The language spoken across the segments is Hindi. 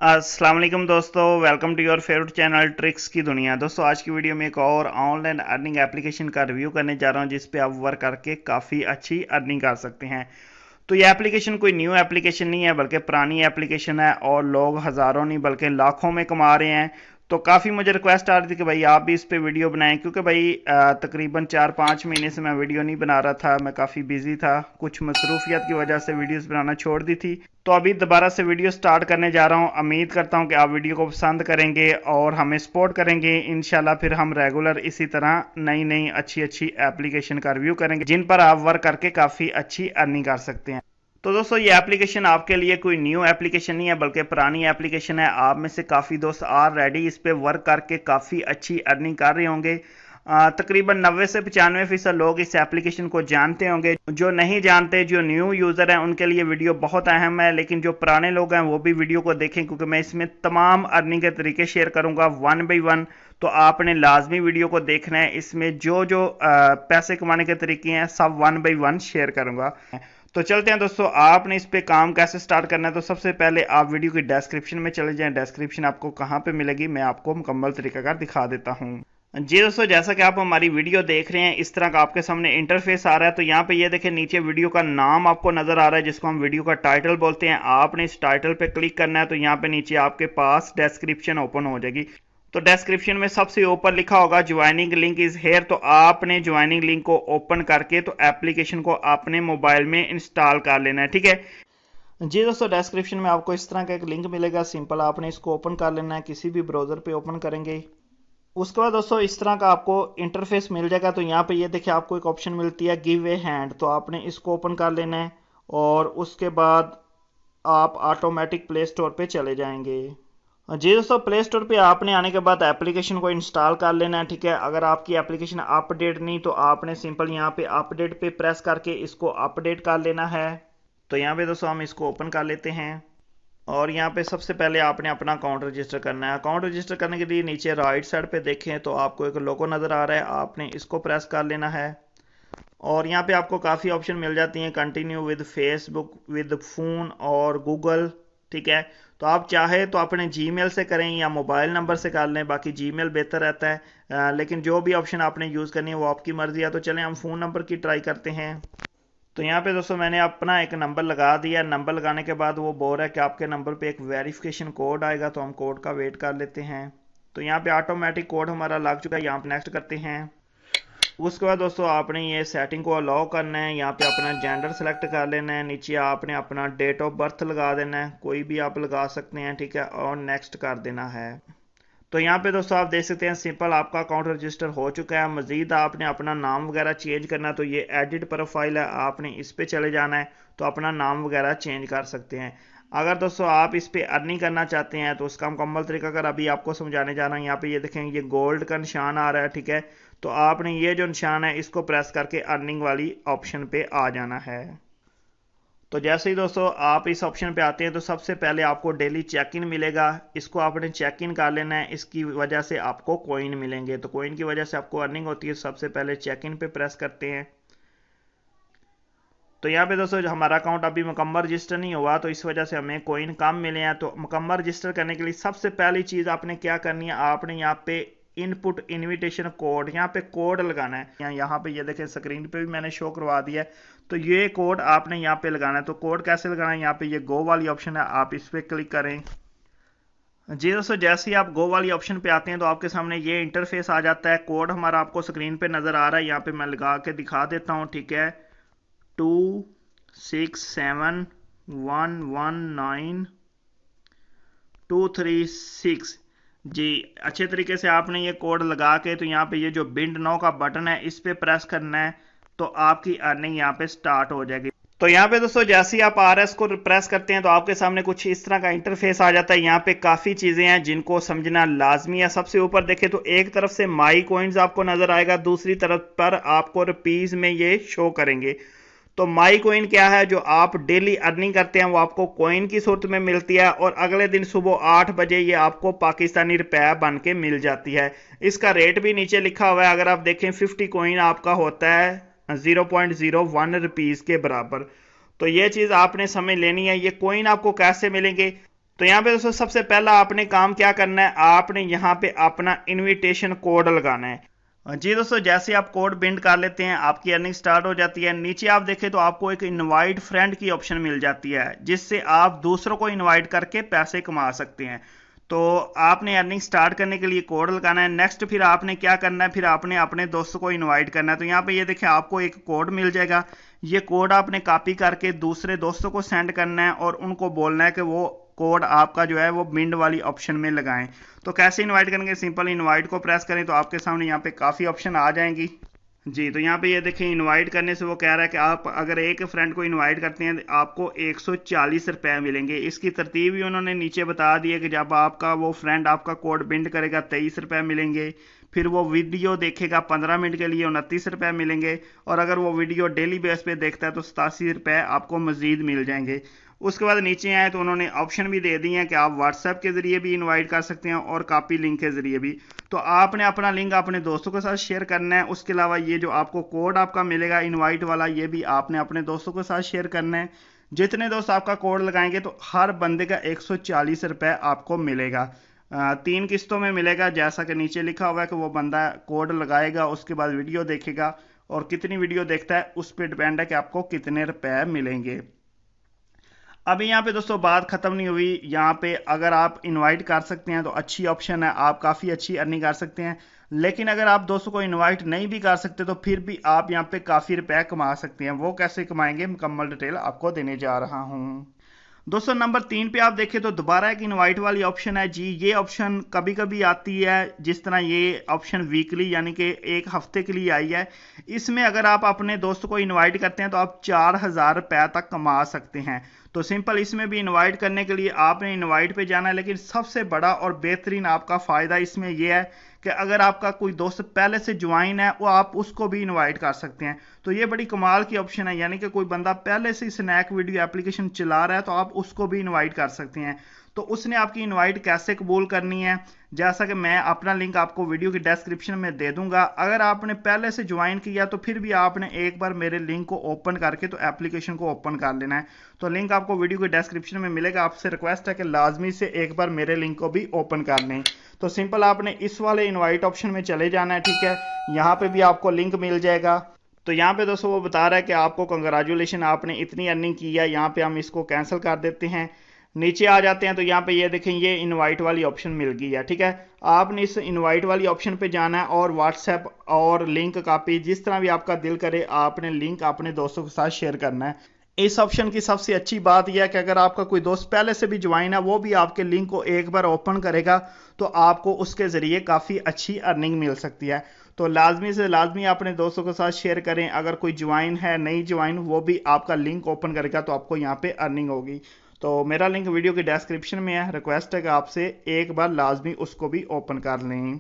अस्सलाम वालेकुम दोस्तों, welcome to your favourite channel tricks की दुनिया। दोस्तों आज की वीडियो में एक और ऑनलाइन अर्निंग एप्लीकेशन का रिव्यू करने जा रहा हूं जिस पे आप वर्क करके काफ़ी अच्छी अर्निंग कर सकते हैं। तो ये एप्लीकेशन कोई न्यू एप्लीकेशन नहीं है बल्कि पुरानी एप्लीकेशन है और लोग हज़ारों नहीं बल्कि लाखों में कमा रहे हैं। तो काफ़ी मुझे रिक्वेस्ट आ रही थी कि भाई आप भी इस पे वीडियो बनाएं, क्योंकि भाई तकरीबन 4-5 महीने से मैं वीडियो नहीं बना रहा था। मैं काफ़ी बिजी था, कुछ मसरूफियत की वजह से वीडियोस बनाना छोड़ दी थी। तो अभी दोबारा से वीडियो स्टार्ट करने जा रहा हूँ। उम्मीद करता हूँ कि आप वीडियो को पसंद करेंगे और हमें सपोर्ट करेंगे। इंशाल्लाह फिर हम रेगुलर इसी तरह नई नई अच्छी अच्छी एप्लीकेशन का रिव्यू करेंगे जिन पर आप वर्क करके काफ़ी अच्छी अर्निंग कर सकते हैं। तो दोस्तों ये एप्लीकेशन आपके लिए कोई न्यू एप्लीकेशन नहीं है बल्कि पुरानी एप्लीकेशन है। आप में से काफ़ी दोस्त ऑलरेडी इस पे वर्क करके काफ़ी अच्छी अर्निंग कर रहे होंगे। तकरीबन 90 से 95% लोग इस एप्लीकेशन को जानते होंगे। जो नहीं जानते, जो न्यू यूज़र हैं, उनके लिए वीडियो बहुत अहम है, लेकिन जो पुराने लोग हैं वो भी वीडियो को देखें क्योंकि मैं इसमें तमाम अर्निंग के तरीके शेयर करूंगा वन बाई वन। तो आपने लाजमी वीडियो को देखना है। इसमें जो जो पैसे कमाने के तरीके हैं सब वन बाई वन शेयर करूंगा। तो चलते हैं दोस्तों, आपने इस पे काम कैसे स्टार्ट करना है। तो सबसे पहले आप वीडियो की डिस्क्रिप्शन में चले जाएं। डिस्क्रिप्शन आपको कहाँ पे मिलेगी मैं आपको मुकम्मल तरीकाकार दिखा देता हूँ। जी दोस्तों, जैसा कि आप हमारी वीडियो देख रहे हैं इस तरह का आपके सामने इंटरफेस आ रहा है। तो यहाँ पे ये देखें, नीचे वीडियो का नाम आपको नजर आ रहा है जिसको हम वीडियो का टाइटल बोलते हैं। आपने इस टाइटल पे क्लिक करना है तो यहाँ पे नीचे आपके पास डिस्क्रिप्शन ओपन हो जाएगी। तो डिस्क्रिप्शन में सबसे ऊपर लिखा होगा ज्वाइनिंग लिंक इज हेयर। तो आपने ज्वाइनिंग लिंक को ओपन करके तो एप्लीकेशन को अपने मोबाइल में इंस्टॉल कर लेना है, ठीक है जी दोस्तों। डिस्क्रिप्शन में आपको इस तरह का एक लिंक मिलेगा, सिंपल आपने इसको ओपन कर लेना है। किसी भी ब्राउजर पे ओपन करेंगे, उसके बाद दोस्तों इस तरह का आपको इंटरफेस मिल जाएगा। तो यहाँ पे ये देखिए आपको एक ऑप्शन मिलती है गिव ए हैंड। तो आपने इसको ओपन कर लेना है और उसके बाद आप ऑटोमेटिक प्ले स्टोर पे चले जाएंगे। जी दोस्तों, प्ले स्टोर पे आपने आने के बाद एप्लीकेशन को इंस्टॉल कर लेना है, ठीक है। अगर आपकी एप्लीकेशन अपडेट नहीं तो आपने सिंपल यहाँ पे अपडेट पे प्रेस करके इसको अपडेट कर लेना है। तो यहाँ पे दोस्तों हम इसको ओपन कर लेते हैं और यहाँ पे सबसे पहले आपने अपना अकाउंट रजिस्टर करना है। अकाउंट रजिस्टर करने के लिए नीचे राइट साइड पे देखें तो आपको एक लोगो नज़र आ रहा है, आपने इसको प्रेस कर लेना है और यहाँ पे आपको काफ़ी ऑप्शन मिल जाती हैं, continue with Facebook, with phone और गूगल, ठीक है। तो आप चाहे तो अपने जीमेल से करें या मोबाइल नंबर से कर लें, बाकी जीमेल बेहतर रहता है। लेकिन जो भी ऑप्शन आपने यूज़ करनी है वो आपकी मर्ज़ी है। तो चलें हम फ़ोन नंबर की ट्राई करते हैं। तो यहाँ पे दोस्तों मैंने अपना एक नंबर लगा दिया। नंबर लगाने के बाद वो बोल रहा है कि आपके नंबर पे एक वेरिफिकेशन कोड आएगा, तो हम कोड का वेट कर लेते हैं। तो यहाँ पे ऑटोमेटिक कोड हमारा लग चुका है, यहाँ पे नेक्स्ट करते हैं। उसके बाद दोस्तों आपने ये सेटिंग को अलाउ करना है, यहाँ पे अपना जेंडर सेलेक्ट कर लेना है। नीचे आपने अपना डेट ऑफ बर्थ लगा देना है, कोई भी आप लगा सकते हैं, ठीक है, और नेक्स्ट कर देना है। तो यहाँ पे दोस्तों आप देख सकते हैं सिंपल आपका अकाउंट रजिस्टर हो चुका है। मजीद आपने अपना नाम वगैरह चेंज करना है तो ये एडिट प्रोफाइल है, आपने इस पे चले जाना है तो अपना नाम वगैरह चेंज कर सकते हैं। अगर दोस्तों आप इस पे अर्निंग करना चाहते हैं तो उसका मुकम्मल तरीका अगर अभी आपको समझाने जा रहा हूँ। यहाँ पे ये देखें, ये गोल्ड का निशान आ रहा है, ठीक है। तो आपने ये जो निशान है इसको प्रेस करके अर्निंग वाली ऑप्शन पे आ जाना है। तो जैसे ही दोस्तों आप इस ऑप्शन पे आते हैं तो सबसे पहले आपको डेली चेक इन मिलेगा, इसको आपने चेक इन कर लेना है। इसकी वजह से आपको कॉइन मिलेंगे, तो कॉइन की वजह से आपको अर्निंग होती है। सबसे पहले चेक इन पे प्रेस करते हैं। तो यहाँ पे दोस्तों हमारा अकाउंट अभी मुकम्मल रजिस्टर नहीं हुआ तो इस वजह से हमें कॉइन कम मिले हैं। तो मुकम्मल रजिस्टर करने के लिए सबसे पहली चीज़ आपने क्या करनी है, आपने यहाँ पे इनपुट इनविटेशन कोड, यहाँ पे कोड लगाना है। यहाँ पे ये देखें स्क्रीन पे भी मैंने शो करवा दिया है। तो ये कोड आपने यहाँ पे लगाना है। तो कोड कैसे लगाना है, यहाँ पे ये गो वाली ऑप्शन है, आप इस पर क्लिक करें। जी दोस्तों, जैसे ही आप गो वाली ऑप्शन पे आते हैं तो आपके सामने ये इंटरफेस आ जाता है। कोड हमारा आपको स्क्रीन पे नज़र आ रहा है, यहाँ पे मैं लगा के दिखा देता हूँ, ठीक है। 26711923 जी। अच्छे तरीके से आपने ये कोड लगा के तो यहाँ पे ये जो बिंड नाउ का बटन है इस पे प्रेस करना है तो आपकी अर्निंग यहाँ पे स्टार्ट हो जाएगी। तो यहाँ पे दोस्तों जैसे ही आप RS को प्रेस करते हैं तो आपके सामने कुछ इस तरह का इंटरफेस आ जाता है। यहाँ पे काफ़ी चीज़ें हैं जिनको समझना लाजमी है। सबसे ऊपर देखें तो एक तरफ से माई कॉइन्स आपको नज़र आएगा, दूसरी तरफ पर आपको रुपीज़ में ये शो करेंगे। तो माई कॉइन क्या है, जो आप डेली अर्निंग करते हैं वो आपको कॉइन की सूरत में मिलती है और अगले दिन सुबह 8 बजे ये आपको पाकिस्तानी रुपया बन के मिल जाती है। इसका रेट भी नीचे लिखा हुआ है, अगर आप देखें 50 कॉइन आपका होता है 0.01 रुपीज़ के बराबर। तो ये चीज़ आपने समझ लेनी है। ये कॉइन आपको कैसे मिलेंगे, तो यहाँ पे दोस्तों सबसे पहला आपने काम क्या करना है, आपने यहाँ पे अपना इनविटेशन कोड लगाना है। जी दोस्तों, जैसे आप कोड बिंड कर लेते हैं आपकी अर्निंग स्टार्ट हो जाती है। नीचे आप देखें तो आपको एक इनवाइट फ्रेंड की ऑप्शन मिल जाती है, जिससे आप दूसरों को इनवाइट करके पैसे कमा सकते हैं। तो आपने अर्निंग स्टार्ट करने के लिए कोड लगाना है। नेक्स्ट फिर आपने क्या करना है, फिर आपने अपने दोस्तों को इनवाइट करना है। तो यहाँ पे ये देखें आपको एक कोड मिल जाएगा, ये कोड आपने कॉपी करके दूसरे दोस्तों को सेंड करना है और उनको बोलना है कि वो कोड आपका जो है वो बिंड वाली ऑप्शन में लगाएं। तो कैसे इनवाइट करेंगे, सिंपल इनवाइट को प्रेस करें तो आपके सामने यहाँ पे काफ़ी ऑप्शन आ जाएंगी। जी, तो यहाँ पे ये देखें इनवाइट करने से वो कह रहा है कि आप अगर एक फ्रेंड को इनवाइट करते हैं आपको 140 रुपये मिलेंगे। इसकी तरतीब भी उन्होंने नीचे बता दी है कि जब आपका वो फ्रेंड आपका कोड बिंड करेगा 23 रुपये मिलेंगे, फिर वो वीडियो देखेगा 15 मिनट के लिए 29 रुपये मिलेंगे, और अगर वो वीडियो डेली बेस पे देखता है तो 87 रुपये आपको मजीद मिल जाएंगे। उसके बाद नीचे आए तो उन्होंने ऑप्शन भी दे दिए हैं कि आप व्हाट्सएप के ज़रिए भी इनवाइट कर सकते हैं और कॉपी लिंक के ज़रिए भी। तो आपने अपना लिंक अपने दोस्तों के साथ शेयर करना है। उसके अलावा ये जो आपको कोड आपका मिलेगा इनवाइट वाला, ये भी आपने अपने दोस्तों के साथ शेयर करना है। जितने दोस्त आपका कोड लगाएंगे तो हर बंदे का 140 रुपये आपको मिलेगा। 3 किस्तों में मिलेगा, जैसा कि नीचे लिखा हुआ है कि वो बंदा कोड लगाएगा, उसके बाद वीडियो देखेगा, और कितनी वीडियो देखता है उस पर डिपेंड है कि आपको कितने रुपए मिलेंगे। अभी यहाँ पे दोस्तों बात खत्म नहीं हुई। यहाँ पे अगर आप इनवाइट कर सकते हैं तो अच्छी ऑप्शन है, आप काफ़ी अच्छी अर्निंग कर सकते हैं। लेकिन अगर आप दोस्तों को इनवाइट नहीं भी कर सकते तो फिर भी आप यहाँ पे काफ़ी रुपए कमा सकते हैं। वो कैसे कमाएंगे, मुकम्मल डिटेल आपको देने जा रहा हूँ। दोस्तों नंबर 3 पे आप देखें तो दोबारा एक इनवाइट वाली ऑप्शन है। जी, ये ऑप्शन कभी कभी आती है, जिस तरह ये ऑप्शन वीकली यानी कि एक हफ्ते के लिए आई है। इसमें अगर आप अपने दोस्त को इनवाइट करते हैं तो आप 4000 रुपये तक कमा सकते हैं। तो सिंपल इसमें भी इनवाइट करने के लिए आपने इनवाइट पे जाना है, लेकिन सबसे बड़ा और बेहतरीन आपका फ़ायदा इसमें यह है कि अगर आपका कोई दोस्त पहले से ज्वाइन है वो आप उसको भी इनवाइट कर सकते हैं। तो ये बड़ी कमाल की ऑप्शन है, यानी कि कोई बंदा पहले से स्नैक वीडियो एप्लीकेशन चला रहा है तो आप उसको भी इनवाइट कर सकते हैं। तो उसने आपकी इनवाइट कैसे कबूल करनी है, जैसा कि मैं अपना लिंक आपको वीडियो की डिस्क्रिप्शन में दे दूंगा। अगर आपने पहले से ज्वाइन किया तो फिर भी आपने एक बार मेरे लिंक को ओपन करके तो एप्लीकेशन को ओपन कर लेना है। तो लिंक आपको वीडियो की डिस्क्रिप्शन में मिलेगा। आपसे रिक्वेस्ट है कि लाजमी से एक बार मेरे लिंक को भी ओपन कर लें। तो सिंपल आपने इस वाले इनवाइट ऑप्शन में चले जाना है, ठीक है। यहाँ पे भी आपको लिंक मिल जाएगा। तो यहाँ पे दोस्तों वो बता रहा है कि आपको कंग्रेचुलेशन, आपने इतनी अर्निंग की है। यहाँ पे हम इसको कैंसिल कर देते हैं। नीचे आ जाते हैं तो यहाँ पे ये देखें ये इनवाइट वाली ऑप्शन मिल गई है, ठीक है। आपने इस इनवाइट वाली ऑप्शन पे जाना है और व्हाट्सएप और लिंक कॉपी जिस तरह भी आपका दिल करे आपने लिंक अपने दोस्तों के साथ शेयर करना है। इस ऑप्शन की सबसे अच्छी बात यह है कि अगर आपका कोई दोस्त पहले से भी ज्वाइन है वो भी आपके लिंक को एक बार ओपन करेगा तो आपको उसके ज़रिए काफ़ी अच्छी अर्निंग मिल सकती है। तो लाजमी से लाजमी अपने दोस्तों के साथ शेयर करें। अगर कोई ज्वाइन है, नहीं ज्वाइन, वो भी आपका लिंक ओपन करेगा तो आपको यहाँ पे अर्निंग होगी। तो मेरा लिंक वीडियो के डिस्क्रिप्शन में है। रिक्वेस्ट है कि आपसे एक बार लाजमी उसको भी ओपन कर लें।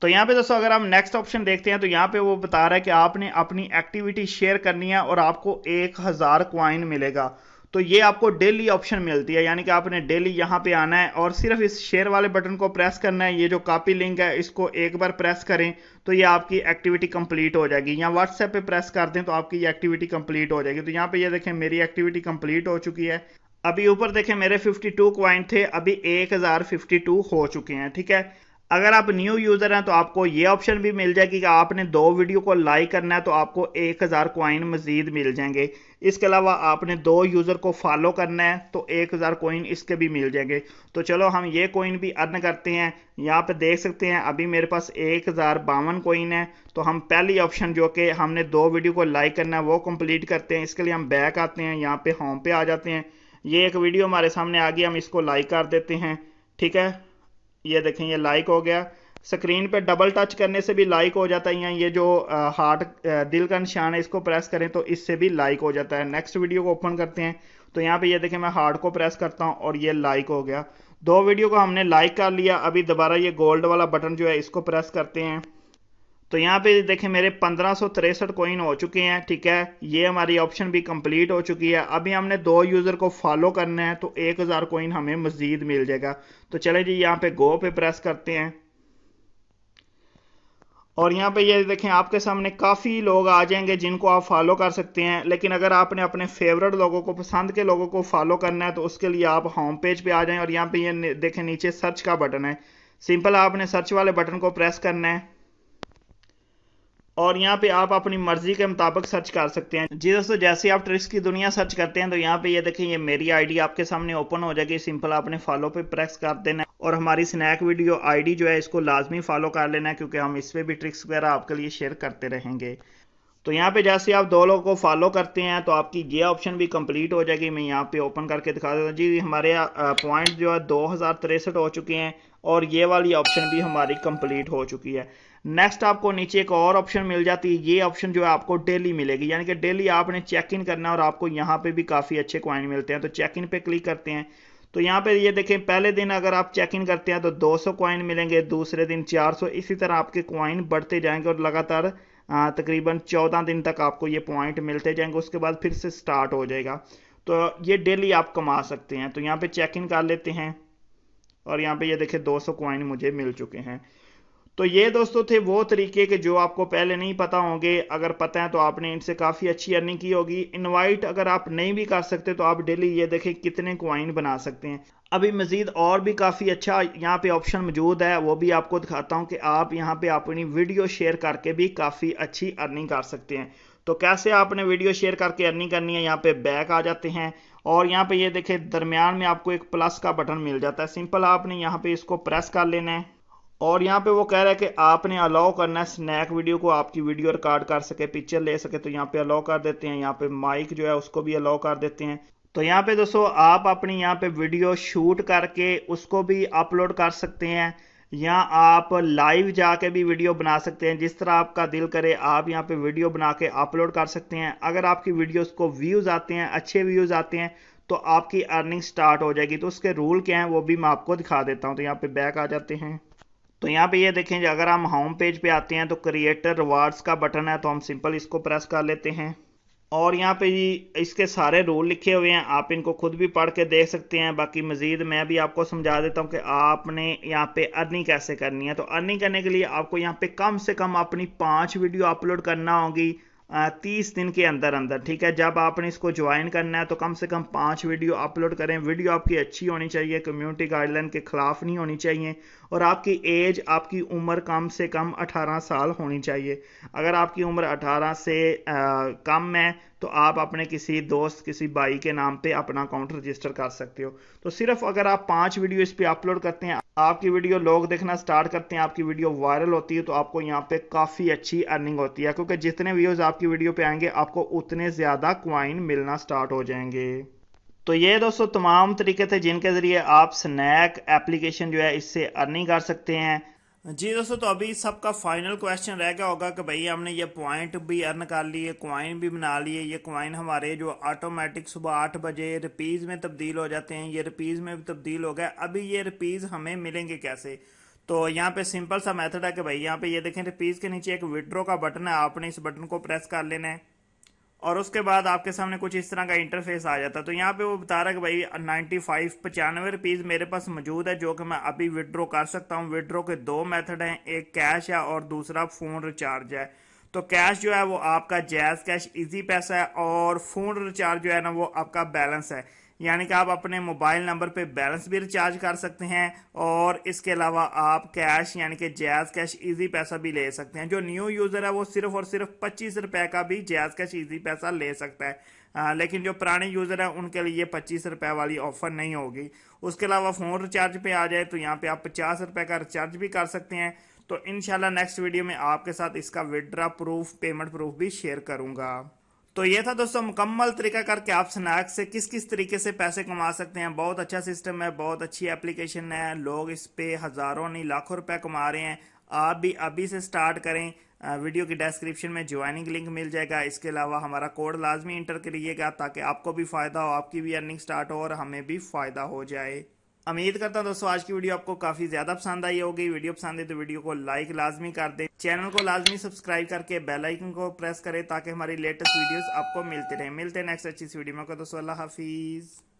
तो यहाँ पे दोस्तों अगर हम नेक्स्ट ऑप्शन देखते हैं तो यहाँ पे वो बता रहा है कि आपने अपनी एक्टिविटी शेयर करनी है और आपको 1000 क्वाइन मिलेगा। तो ये आपको डेली ऑप्शन मिलती है, यानी कि आपने डेली यहाँ पे आना है और सिर्फ इस शेयर वाले बटन को प्रेस करना है। ये जो कॉपी लिंक है इसको एक बार प्रेस करें तो ये आपकी एक्टिविटी कंप्लीट हो जाएगी। या व्हाट्सएप पे प्रेस कर दें तो आपकी ये एक्टिविटी कंप्लीट हो जाएगी। तो यहाँ पे ये देखें मेरी एक्टिविटी कंप्लीट हो चुकी है। अभी ऊपर देखें मेरे 52 क्वाइन थे, अभी 1052 हो चुके हैं, ठीक है। अगर आप न्यू यूज़र हैं तो आपको ये ऑप्शन भी मिल जाएगी कि आपने 2 वीडियो को लाइक करना है तो आपको 1000 क्वाइन मजीद मिल जाएंगे। इसके अलावा आपने 2 यूज़र को फॉलो करना है तो 1000 कोइन इसके भी मिल जाएंगे। तो चलो हम ये कोइन भी अर्न करते हैं। यहाँ पे देख सकते हैं अभी मेरे पास 1052 कोइन है। तो हम पहली ऑप्शन जो कि हमने 2 वीडियो को लाइक करना है वो कंप्लीट करते हैं। इसके लिए हम बैक आते हैं, यहाँ पे होम पे आ जाते हैं। ये एक वीडियो हमारे सामने आ गई, हम इसको लाइक कर देते हैं, ठीक है। ये देखें ये लाइक हो गया। स्क्रीन पे डबल टच करने से भी लाइक हो जाता है, या ये जो हार्ट दिल का निशान है इसको प्रेस करें तो इससे भी लाइक हो जाता है। नेक्स्ट वीडियो को ओपन करते हैं तो यहाँ पे ये देखें मैं हार्ट को प्रेस करता हूँ और ये लाइक हो गया। 2 वीडियो को हमने लाइक कर लिया। अभी दोबारा ये गोल्ड वाला बटन जो है इसको प्रेस करते हैं तो यहाँ पे देखें मेरे 1563 कोइन हो चुके हैं, ठीक है। ये हमारी ऑप्शन भी कंप्लीट हो चुकी है। अभी हमने 2 यूज़र को फॉलो करना है तो 1000 कोइन हमें मजीद मिल जाएगा। तो चले जी यहाँ पे गो पे प्रेस करते हैं और यहाँ पे ये देखें आपके सामने काफ़ी लोग आ जाएंगे जिनको आप फॉलो कर सकते हैं। लेकिन अगर आपने अपने फेवरेट लोगों को, पसंद के लोगों को फॉलो करना है तो उसके लिए आप होम पेज पे आ जाएं और यहाँ पे ये देखें नीचे सर्च का बटन है। सिंपल आपने सर्च वाले बटन को प्रेस करना है और यहाँ पे आप अपनी मर्जी के मुताबिक सर्च कर सकते हैं। जी दोस्तों, जैसे आप ट्रिक्स की दुनिया सर्च करते हैं तो यहाँ पे ये देखें, ये मेरी आईडी आपके सामने ओपन हो जाएगी। सिंपल आपने फॉलो पे प्रेस कर देना है और हमारी स्नैक वीडियो आईडी जो है इसको लाजमी फॉलो कर लेना है, क्योंकि हम इस पर भी ट्रिक्स वगैरह आपके लिए शेयर करते रहेंगे। तो यहाँ पे जैसे आप दो लोगों को फॉलो करते हैं तो आपकी ये ऑप्शन भी कंप्लीट हो जाएगी। मैं यहाँ पे ओपन करके दिखा देता हूँ जी। हमारे पॉइंट जो है 2063 हो चुके हैं और ये वाली ऑप्शन भी हमारी कंप्लीट हो चुकी है। नेक्स्ट आपको नीचे एक और ऑप्शन मिल जाती है। ये ऑप्शन जो है आपको डेली मिलेगी, यानी कि डेली आपने चेक इन करना है और आपको यहाँ पे भी काफ़ी अच्छे कॉइन मिलते हैं। तो चेक इन पे क्लिक करते हैं तो यहाँ पे ये देखें, पहले दिन अगर आप चेक इन करते हैं तो 200 कॉइन मिलेंगे, दूसरे दिन 400, इसी तरह आपके कॉइन बढ़ते जाएंगे और लगातार तकरीबन 14 दिन तक आपको ये पॉइंट मिलते जाएंगे। उसके बाद फिर से स्टार्ट हो जाएगा। तो ये डेली आप कमा सकते हैं। तो यहाँ पे चेक इन कर लेते हैं और यहाँ पे ये देखें 200 कॉइन मुझे मिल चुके हैं। तो ये दोस्तों थे वो तरीके के जो आपको पहले नहीं पता होंगे। अगर पता है तो आपने इनसे काफ़ी अच्छी अर्निंग की होगी। इनवाइट अगर आप नहीं भी कर सकते तो आप डेली ये देखें कितने कॉइन बना सकते हैं। अभी मजीद और भी काफ़ी अच्छा यहाँ पे ऑप्शन मौजूद है, वो भी आपको दिखाता हूँ कि आप यहाँ पे अपनी वीडियो शेयर करके भी काफ़ी अच्छी अर्निंग कर सकते हैं। तो कैसे आपने वीडियो शेयर करके अर्निंग करनी है, यहाँ पे बैक आ जाते हैं और यहाँ पे ये देखें दरमियान में आपको एक प्लस का बटन मिल जाता है। सिंपल आपने यहाँ पे इसको प्रेस कर लेना है और यहाँ पे वो कह रहा है कि आपने अलाउ करना है स्नैक वीडियो को, आपकी वीडियो रिकॉर्ड कर सके, पिक्चर ले सके। तो यहाँ पे अलाउ कर देते हैं। यहाँ पे माइक जो है उसको भी अलाउ कर देते हैं। तो यहाँ पे दोस्तों आप अपनी यहाँ पे वीडियो शूट करके उसको भी अपलोड कर सकते हैं या आप लाइव जाके भी वीडियो बना सकते हैं। जिस तरह आपका दिल करे आप यहाँ पे वीडियो बना के अपलोड कर सकते हैं। अगर आपकी वीडियोस को व्यूज़ आते हैं, अच्छे व्यूज़ आते हैं, तो आपकी अर्निंग स्टार्ट हो जाएगी। तो उसके रूल क्या हैं वो भी मैं आपको दिखा देता हूँ। तो यहाँ पे बैक आ जाते हैं। तो यहाँ पे ये देखें, अगर हम होम पेज पे आते हैं तो क्रिएटर रिवार्ड्स का बटन है, तो हम सिंपल इसको प्रेस कर लेते हैं और यहाँ पे इसके सारे रूल लिखे हुए हैं, आप इनको खुद भी पढ़ के देख सकते हैं। बाकी मजीद मैं भी आपको समझा देता हूँ कि आपने यहाँ पे अर्निंग कैसे करनी है। तो अर्निंग करने के लिए आपको यहाँ पे कम से कम अपनी 5 वीडियो अपलोड करना होगी 30 दिन के अंदर अंदर, ठीक है। जब आपने इसको ज्वाइन करना है तो कम से कम 5 वीडियो अपलोड करें। वीडियो आपकी अच्छी होनी चाहिए, कम्युनिटी गाइडलाइन के खिलाफ नहीं होनी चाहिए और आपकी एज, आपकी उम्र कम से कम 18 साल होनी चाहिए। अगर आपकी उम्र 18 से कम है तो आप अपने किसी दोस्त, किसी भाई के नाम पे अपना अकाउंट रजिस्टर कर सकते हो। तो सिर्फ अगर आप 5 वीडियो इस पे अपलोड करते हैं, आपकी वीडियो लोग देखना स्टार्ट करते हैं, आपकी वीडियो वायरल होती है, तो आपको यहाँ पे काफ़ी अच्छी अर्निंग होती है, क्योंकि जितने व्यूज़ आपकी वीडियो पे आएंगे आपको उतने ज़्यादा कॉइन मिलना स्टार्ट हो जाएंगे। तो ये दोस्तों तमाम तरीके थे जिनके ज़रिए आप स्नैक एप्लीकेशन जो है इससे अर्निंग कर सकते हैं। जी दोस्तों, तो अभी सबका फाइनल क्वेश्चन रह गया होगा कि भाई हमने ये पॉइंट भी अर्न कर लिए, कॉइन भी बना लिए। ये कॉइन हमारे जो ऑटोमेटिक सुबह 8 बजे रुपीज़ में तब्दील हो जाते हैं, ये रुपीज़ में भी तब्दील हो गए। अभी ये रुपीज़ हमें मिलेंगे कैसे? तो यहाँ पे सिंपल सा मेथड है कि भाई यहाँ पे ये देखें रुपीज़ के नीचे एक विड्रॉ का बटन है, आपने इस बटन को प्रेस कर लेना है और उसके बाद आपके सामने कुछ इस तरह का इंटरफेस आ जाता है। तो यहाँ पे वो बता रहा है कि भाई 95 रुपीज़ मेरे पास मौजूद है जो कि मैं अभी विड्रॉ कर सकता हूँ। विड्रॉ के 2 मेथड हैं, एक कैश है और दूसरा फ़ोन रिचार्ज है। तो कैश जो है वो आपका जैज़ कैश इजी पैसा है और फ़ोन रिचार्ज जो है ना वो आपका बैलेंस है, यानी कि आप अपने मोबाइल नंबर पे बैलेंस भी रिचार्ज कर सकते हैं और इसके अलावा आप कैश यानी कि जैज़ कैश इजी पैसा भी ले सकते हैं। जो न्यू यूज़र है वो सिर्फ और सिर्फ 25 रुपए का भी जैज़ कैश इजी पैसा ले सकता है। लेकिन जो पुराने यूज़र हैं उनके लिए 25 रुपए वाली ऑफर नहीं होगी। उसके अलावा फ़ोन रिचार्ज पे आ जाए तो यहाँ पे आप 50 रुपए का रिचार्ज भी कर सकते हैं। तो इंशाल्लाह नेक्स्ट वीडियो में आपके साथ इसका विड्रॉ प्रूफ, पेमेंट प्रूफ भी शेयर करूँगा। तो ये था दोस्तों मुकम्मल तरीका करके आप स्नैक से किस किस तरीके से पैसे कमा सकते हैं। बहुत अच्छा सिस्टम है, बहुत अच्छी एप्लीकेशन है, लोग इस पे हज़ारों नहीं लाखों रुपए कमा रहे हैं। आप भी अभी से स्टार्ट करें। वीडियो की डिस्क्रिप्शन में ज्वाइनिंग लिंक मिल जाएगा। इसके अलावा हमारा कोड लाजमी इंटर करिएगा ताकि आपको भी फ़ायदा हो, आपकी भी अर्निंग स्टार्ट हो और हमें भी फ़ायदा हो जाए। उम्मीद करता हूं दोस्तों आज की वीडियो आपको काफ़ी ज़्यादा पसंद आई होगी। वीडियो पसंद है तो वीडियो को लाइक लाजमी कर दें, चैनल को लाजमी सब्सक्राइब करके बेल आइकन को प्रेस करें ताकि हमारी लेटेस्ट वीडियोस आपको मिलते रहें। मिलते हैं नेक्स्ट अच्छी सी वीडियो में। दोस्तों अल्लाह हाफिज़।